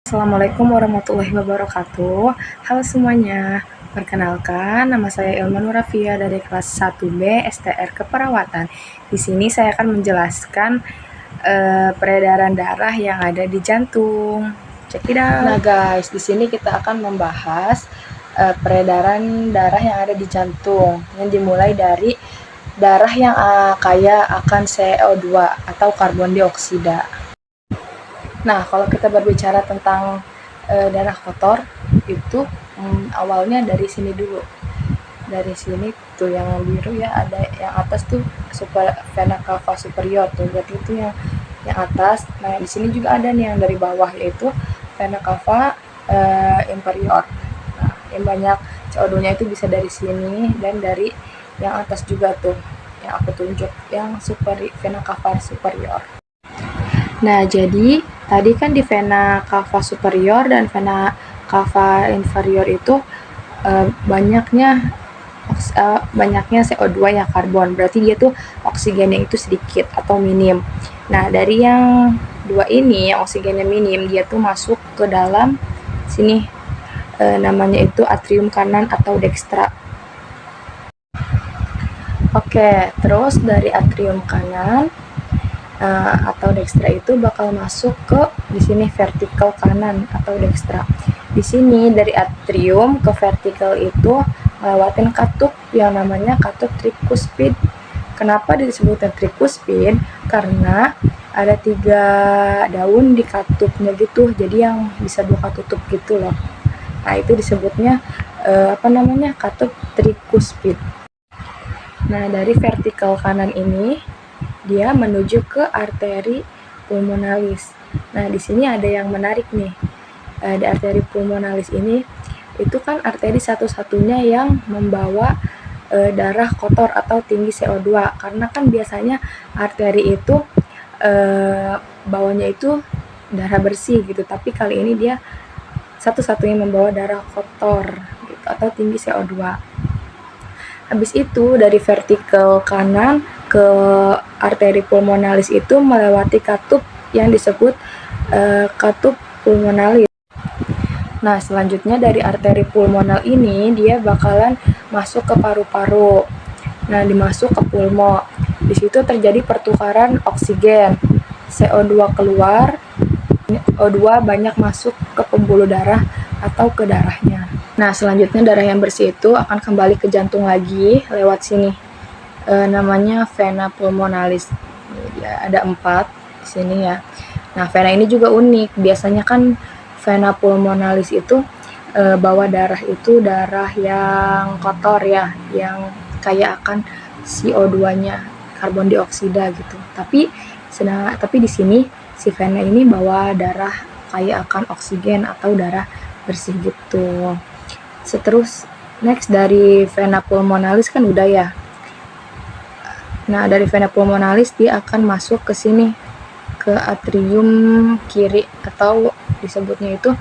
Assalamualaikum warahmatullahi wabarakatuh. Halo semuanya, perkenalkan nama saya Ilma Nurafia dari kelas 1B STR Keperawatan. Di sini saya akan menjelaskan peredaran darah yang ada di jantung. Check it out. Nah guys, di sini kita akan membahas peredaran darah yang ada di jantung, yang dimulai dari darah yang kaya akan CO2 atau karbon dioksida. Nah, kalau kita berbicara tentang darah kotor, itu awalnya dari sini dulu. Dari sini tuh yang biru ya, ada yang atas tuh vena cava superior tuh, berarti itu yang atas. Nah, di sini juga ada nih yang dari bawah, yaitu vena cava inferior. Nah, yang banyak CO2-nya itu bisa dari sini dan dari yang atas juga tuh, yang aku tunjuk, yang vena cava superior. Nah, jadi tadi kan di vena cava superior dan vena cava inferior itu banyaknya CO2 ya, karbon. Berarti dia tuh oksigennya itu sedikit atau minim. Nah, dari yang dua ini, yang oksigennya minim, dia tuh masuk ke dalam sini. Namanya itu atrium kanan atau dextra. Oke, terus dari atrium kanan atau dextra itu bakal masuk ke di sini vertikal kanan atau dextra. Di sini dari atrium ke vertikal itu ngelewatin katup yang namanya katup trikuspid. Kenapa disebutnya trikuspid? Karena ada 3 daun di katupnya gitu, jadi yang bisa buka tutup gitu loh. Nah, itu disebutnya katup trikuspid. Nah, dari vertikal kanan ini dia menuju ke arteri pulmonalis. Nah, di sini ada yang menarik nih. Di arteri pulmonalis ini, itu kan arteri satu-satunya yang membawa darah kotor atau tinggi CO2. Karena kan biasanya arteri itu bawanya itu darah bersih gitu, tapi kali ini dia satu-satunya membawa darah kotor gitu, atau tinggi CO2. Habis itu dari vertikal kanan ke arteri pulmonalis itu melewati katup yang disebut katup pulmonalis. Nah, selanjutnya dari arteri pulmonal ini dia bakalan masuk ke paru-paru. Nah, dimasuk ke pulmo. Di situ terjadi pertukaran oksigen. CO2 keluar, O2 banyak masuk ke pembuluh darah atau ke darahnya. Nah, selanjutnya darah yang bersih itu akan kembali ke jantung lagi lewat sini. Namanya vena pulmonalis. Ya, ada 4 di sini ya. Nah, vena ini juga unik. Biasanya kan vena pulmonalis itu bawa darah itu darah yang kotor ya, yang kaya akan CO2-nya, karbon dioksida gitu. Tapi di sini si vena ini bawa darah kaya akan oksigen atau darah bersih gitu. Terus next dari vena pulmonalis kan udah ya. Nah, dari vena pulmonalis dia akan masuk ke sini, ke atrium kiri atau disebutnya itu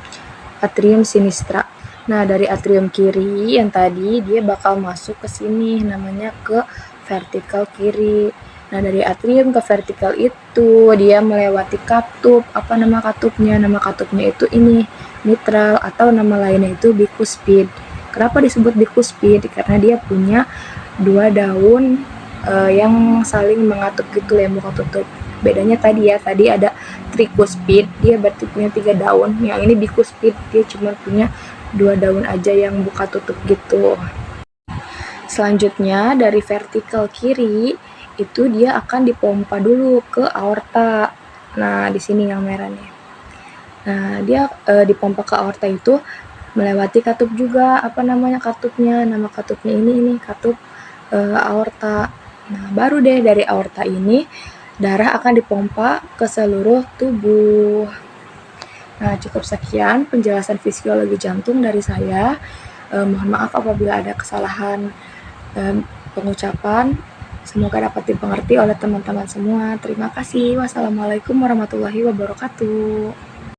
atrium sinistra. Nah, dari atrium kiri yang tadi dia bakal masuk ke sini, namanya ke vertikal kiri. Nah, dari atrium ke vertikal itu dia melewati katup. Apa nama katupnya? Nama katupnya itu ini, mitral, atau nama lainnya itu bikuspid. Kenapa disebut bikuspid? Karena dia punya 2 daun yang saling mengatup gitu ya, buka tutup. Bedanya tadi ada trikuspid, dia berarti punya 3 daun. Yang ini bikuspid, dia cuma punya 2 daun aja yang buka tutup gitu. Selanjutnya dari vertikal kiri itu dia akan dipompa dulu ke aorta. Nah, di sini yang merah nih. Nah, dia dipompa ke aorta itu melewati katup juga. Apa namanya katupnya? Nama katupnya ini katup aorta. Nah, baru deh dari aorta ini darah akan dipompa ke seluruh tubuh. Nah, cukup sekian penjelasan fisiologi jantung dari saya. Mohon maaf apabila ada kesalahan pengucapan. Semoga dapat dimengerti oleh teman-teman semua. Terima kasih. Wassalamualaikum warahmatullahi wabarakatuh.